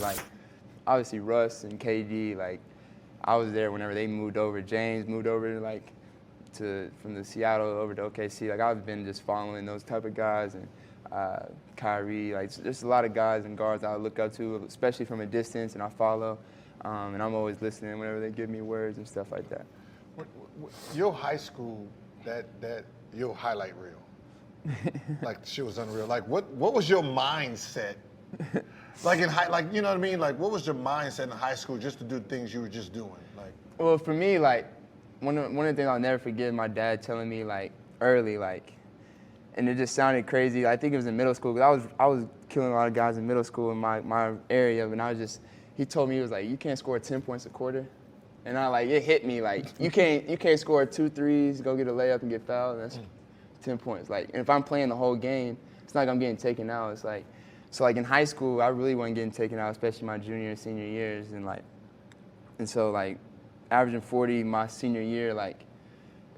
Like, obviously Russ and KD, like, I was there whenever they moved over. James moved over, like, from the Seattle over to OKC. Like, I've been just following those type of guys, and Kyrie. Like, there's a lot of guys and guards I look up to, especially from a distance, and I follow. And I'm always listening whenever they give me words and stuff like that. Your high school, that your highlight reel, like, shit was unreal. Like, what was your mindset? Like you know what I mean? Like, what was your mindset in high school just to do things you were just doing? Like, well, for me, like, one of the things I'll never forget, my dad telling me, like, early, like, and it just sounded crazy. I think it was in middle school, because I was killing a lot of guys in middle school in my area, and he told me, he was like, you can't score 10 points a quarter. And it hit me, like, you can't score 2 threes, go get a layup and get fouled, and that's 10 points. Like, and if I'm playing the whole game, it's not like I'm getting taken out. It's like, so like in high school, I really wasn't getting taken out, especially my junior and senior years, and so like averaging 40 my senior year, like,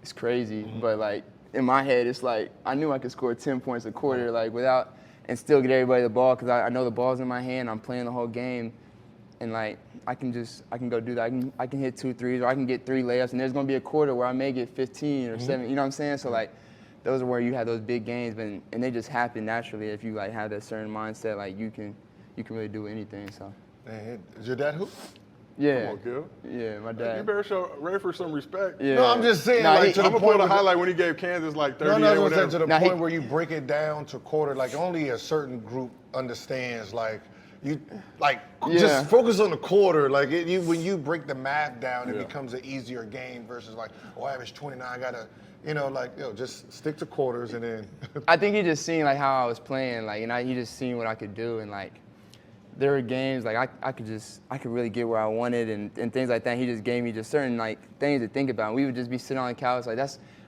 it's crazy. But like in my head, it's like I knew I could score 10 points a quarter, like, without, and still get everybody the ball, because I know the ball's in my hand. I'm playing the whole game, and like I can go do that. I can hit 2 threes, or I can get 3 layups, and there's gonna be a quarter where I may get 15 or 7. You know what I'm saying? So like, those are where you have those big games, and they just happen naturally if you like have that certain mindset. Like, you can really do anything. So. Man, is your dad hoop? Yeah. Come on, Gil. Yeah, my dad. You better show Ray for some respect. Yeah. No, I'm just saying, I'm to the gonna point put a highlight when he gave Kansas like 38 No, or I'm saying whatever. to the point where you break it down to quarter. Like, only a certain group understands. Like, you just focus on the quarter. Like, when you break the math down, it becomes an easier game versus like, I average 29. I gotta. Just stick to quarters, and then. I think he just seen like how I was playing, like, and he just seen what I could do, and like, there were games like I could really get where I wanted, and things like that. He just gave me just certain like things to think about. And we would just be sitting on the couch, like,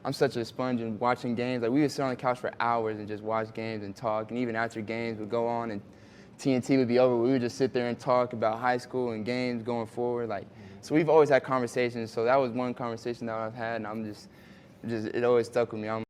I'm such a sponge and watching games. Like, we would sit on the couch for hours and just watch games and talk, and even after games would go on and TNT would be over, we would just sit there and talk about high school and games going forward. Like, so we've always had conversations. So that was one conversation that I've had, and it always stuck with me. I'm